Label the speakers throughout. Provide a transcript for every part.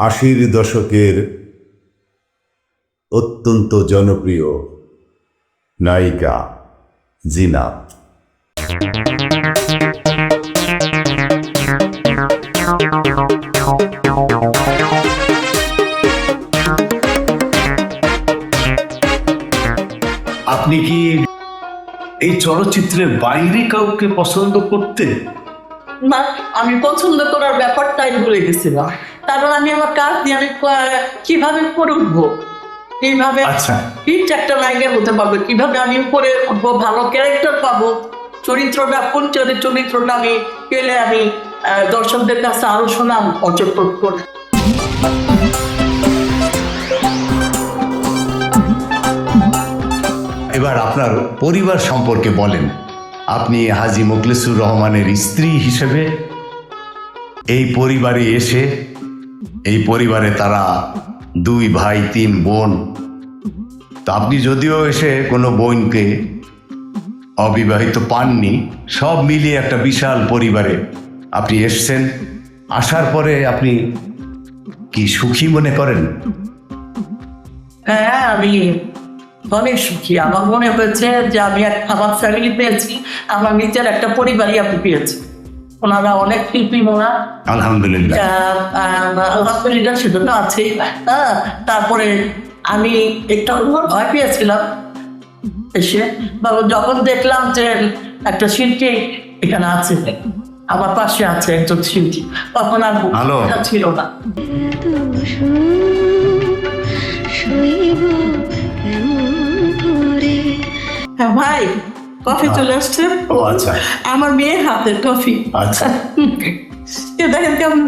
Speaker 1: আশির দশকের অত্যন্ত জনপ্রিয় নায়িকা জিনাত।
Speaker 2: আপনি কি এই চলচ্চিত্রের বাইরে কাউকে পছন্দ করতে?
Speaker 3: না, আমি পছন্দ করার ব্যাপারটাই ভুলে গেছিলাম। কারণ আমি আমার কাজ দিয়ে আমি কিভাবে করে উঠবো, কিভাবে
Speaker 2: আচ্ছা।
Speaker 3: হিট একটা নায়িকা হতে পারবো, কিভাবে আমি উপরে উঠবো, ভালো ক্যারেক্টার পাবো, চরিত্রটা কোন চরিত্রটা আমি পেলে আমি দর্শকদের কাছে আরো সুনাম অর্জন করবো।
Speaker 2: এবার আপনার পরিবার সম্পর্কে বলেন। আপনি হাজী মোখলেসুর রহমানের স্ত্রী হিসেবে এই পরিবারে এসে, এই পরিবারে তারা 2 ভাই 3 বোন, তো আপনি যদিও এসে কোনো বোনকে অবিবাহিত পাননি, সব মিলিয়ে একটা বিশাল পরিবারে আপনি এসছেন। আসার পরে আপনি কি সুখী মনে করেন?
Speaker 3: হ্যাঁ, আমি অনেক সুখী। আমার মনে হয়েছে যে আমি আমার ফ্যামিলি পেয়েছি, আমার নিজের একটা পরিবারই আমি পেয়েছি। ওনারা অনেক শিল্পী, ওনারা
Speaker 2: আলহামদুলিল্লাহ।
Speaker 3: আলহামদুলিল্লাহ, সেটা তো আছেই। তারপরে আমি একটা ভয় পেয়েছিলাম এসে, যখন দেখলাম যে একটা শিল্পী এখানে আছে, আমার পাশে আছে একজন শিল্পী, তখন আর ভয়টা ছিল না। হ্যাঁ ভাই, কফি চলে আসছে।
Speaker 2: ও আচ্ছা,
Speaker 3: আমার মেয়ের হাতের কফি।
Speaker 2: আচ্ছা।
Speaker 3: দেখেন কেমন,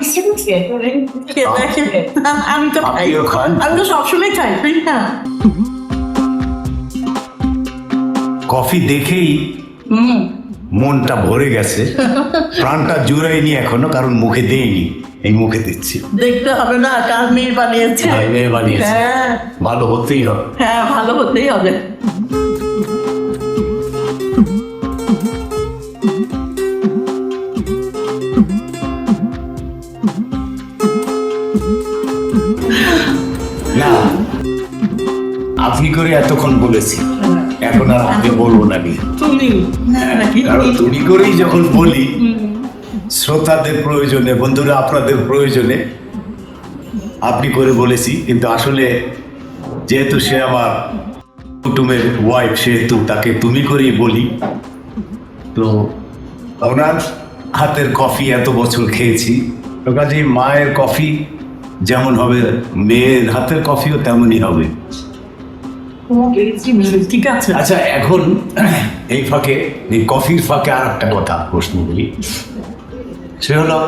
Speaker 3: আমি তো খাই,
Speaker 2: আপনিও খান?
Speaker 3: আমি তো সবসময় খাই, তাই না?
Speaker 2: কফি দেখেই মনটা ভরে গেছে, প্রাণটা জুড়াইনি এখনো, কারণ মুখে দেইনি, এই মুখে দিচ্ছি।
Speaker 3: দেখতে হবে না কার মেয়ে বানিয়েছে।
Speaker 2: মেয়ে বানিয়েছে,
Speaker 3: হ্যাঁ
Speaker 2: ভালো হতেই হবে।
Speaker 3: হ্যাঁ, ভালো হতেই হবে।
Speaker 2: না, আপনি করে এতক্ষণ বলেছি, এখন আর আপনি বলবো নাকি?
Speaker 3: তুমি নাকি?
Speaker 2: কারণ তুমি করেই যখন বলি, শ্রোতাদের প্রয়োজনে, বন্ধুরা আপনাদের প্রয়োজনে আপনি করে বলেছি। কিন্তু আসলে যেহেতু সে আমার কুটুমের ওয়াইফ, সেহেতু তাকে তুমি করেই বলি। তো ওনার হাতের কফি এত বছর খেয়েছি, তো কাজেই মায়ের কফি যেমন হবে, মেয়ের হাতের কফিও তেমনই হবে।
Speaker 3: ঠিক আছে।
Speaker 2: আচ্ছা, এখন এই ফাঁকে, এই কফির ফাঁকে আর একটা কথা প্রশ্ন করি। সে হলো,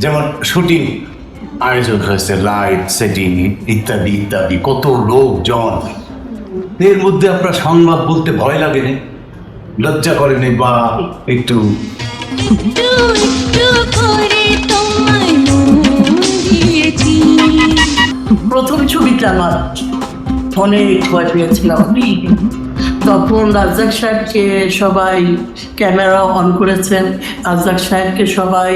Speaker 2: যেমন শুটিং আয়োজন হয়েছে, লাইট সেটিং ইত্যাদি ইত্যাদি, কত লোকজন, এর মধ্যে আপনার সংবাদ বলতে ভয় লাগেনি, লজ্জা করেনি, বা একটু?
Speaker 3: প্রথম ছবিটা আমার অনেক ভয় পেয়েছিলাম আমি। তখন রাজ্জাক সাহেবকে সবাই ক্যামেরা অন করেছেন, রাজ্জাক সাহেবকে সবাই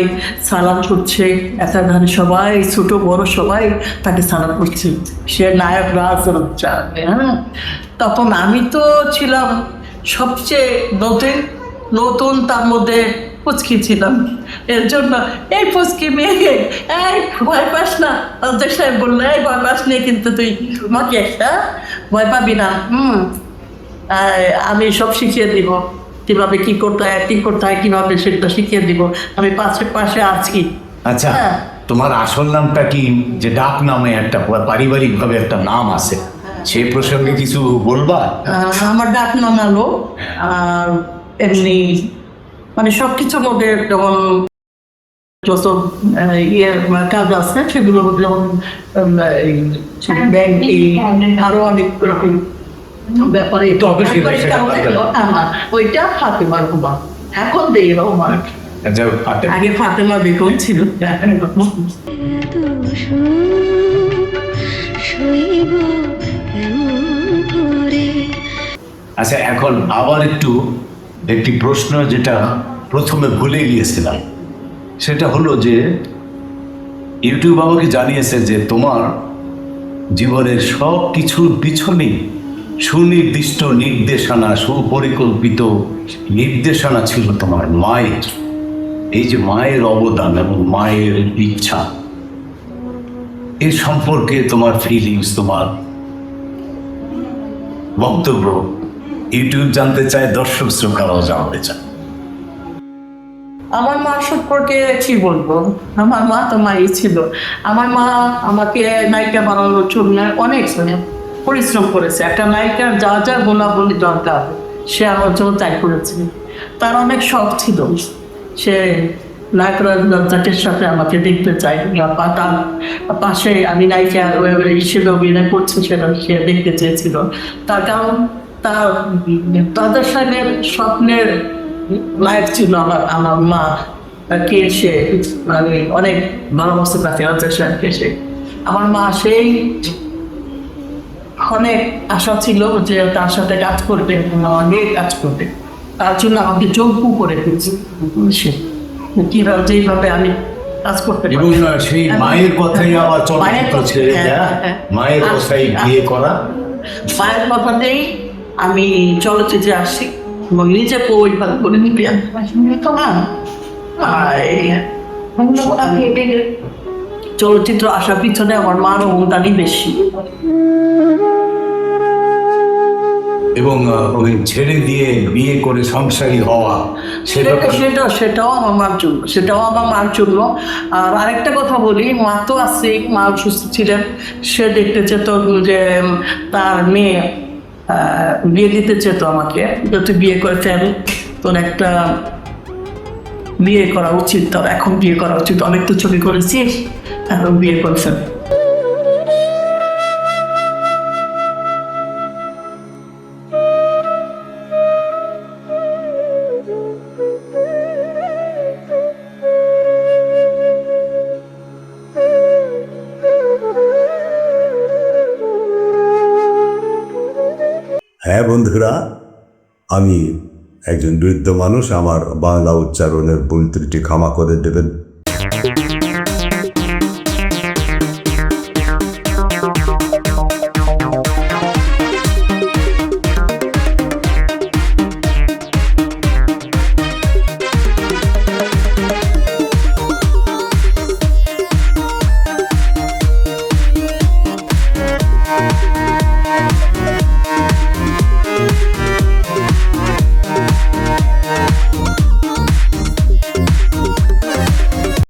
Speaker 3: সালাম করছে, একাধারে সবাই ছোট বড় সবাই তাকে সালাম করছে, সে নায়ক রাজ্জাক। হ্যাঁ, তখন আমি তো ছিলাম সবচেয়ে নতুন, তার মধ্যে পুচকি ছিলাম। এর জন্য এই পুচকি মেয়ে, এই ভয় পাস না, রাজ্জাক সাহেব বললো, এই ভয় পাস নেই কিন্তু তুই, তোমাকে একটা ভয় পাবি না, আমি সব শিখিয়ে দিব, কিভাবে কি করতে হয়, অ্যাক্টিং করতে হয়, কিভাবে সেটা শিখিয়ে দিব, আমি পাশে আছি।
Speaker 2: আচ্ছা, তোমার আসল নামটা কি? যে ডাক নামে একটা পারিবারিক ভাবে একটা নাম আছে, সেই প্রসঙ্গে কিছু বলবা?
Speaker 3: আমার ডাক নাম আলো, আর এমনি মানে সবকিছুর মধ্যে যেমন যত কাজ আছে সেগুলো যেমন ব্যাংকিং, আরো অনেক রকম ব্যাপারে ওইটা ফাতেমা রহমান, এখন দেই রহমান, আগে ফাতেমা বেগম ছিল।
Speaker 2: আচ্ছা, এখন আবার একটি প্রশ্ন, যেটা প্রথমে ভুলে গিয়েছিলাম, সেটা হলো যে ইউটিউব আমাকে জানিয়েছে যে তোমার জীবনের সব কিছুর পিছনে সুনির্দিষ্ট নির্দেশনা, সুপরিকল্পিত নির্দেশনা ছিল তোমার মায়ের। এই যে মায়ের অবদান এবং মায়ের ইচ্ছা, এর সম্পর্কে তোমার ফিলিংস, তোমার বক্তব্য ইউটিউব জানতে চায়, দর্শক শ্রোতারাও জানতে চায়।
Speaker 3: আমার মা সম্পর্কে কি বলবো, আমার মা তো মাই ছিল। আমার মা আমাকে নায়িকা বানানোর জন্য অনেক পরিশ্রম করেছে। একটা নায়িকার যা যা গুণাবলী দরকার সে আমার জন্য তাই করেছে। তার অনেক শখ ছিল, সে নায়কের সাথে আমাকে দেখতে চাই, বা তার পাশে আমি নায়িকা হিসেবে অভিনয় করছি সেটা সে দেখতে চেয়েছিল। তার কারণ তাদের সাথে স্বপ্নের নায়ক ছিল আমার মা। কে সে মানে অনেক ভালোবাসতে পারছে রাজ্জাক সাহেবকে। সে আমার মা সেই অনেক আশা ছিল যে তার সাথে কাজ করবে, অনেক কাজ করবে। তার জন্য আমাকে চৌকু করে দিয়েছে সে কিভাবে যেভাবে আমি কাজ করতে
Speaker 2: এবং সেই মায়ের কথাই আবার চলচ্চিত্র ছেড়ে দেয়া, মায়ের কথাই বিয়ে করা।
Speaker 3: মায়ের কথাতেই আমি চলচ্চিত্রে আসি এবং নিজে পরিবার করে নিবি। চলচ্চিত্র আসার পিছনে আমার মার অবদানই বেশি।
Speaker 2: এবং ওই ছেড়ে দিয়ে বিয়ে করে সংসারী হওয়া,
Speaker 3: সেটাও আমার মার জন্য, সেটাও আমার মার জন্য। আর আরেকটা কথা বলি, মা তো আছে, মা অসুস্থ ছিলেন, সে দেখতে চেত যে তার মেয়ে বিয়ে দিতে চেত আমাকে, যাতে বিয়ে করে ফেলে, তোর একটা বিয়ে করা উচিত, তোর এখন বিয়ে করা উচিত, অনেক তো ছবি করেছিস, এখন বিয়ে করে ফেলে।
Speaker 1: হ্যাঁ বন্ধুরা, আমি একজন বৃদ্ধ মানুষ, আমার বাংলা উচ্চারণের ভুল ত্রুটি ক্ষমা করে দেবেন।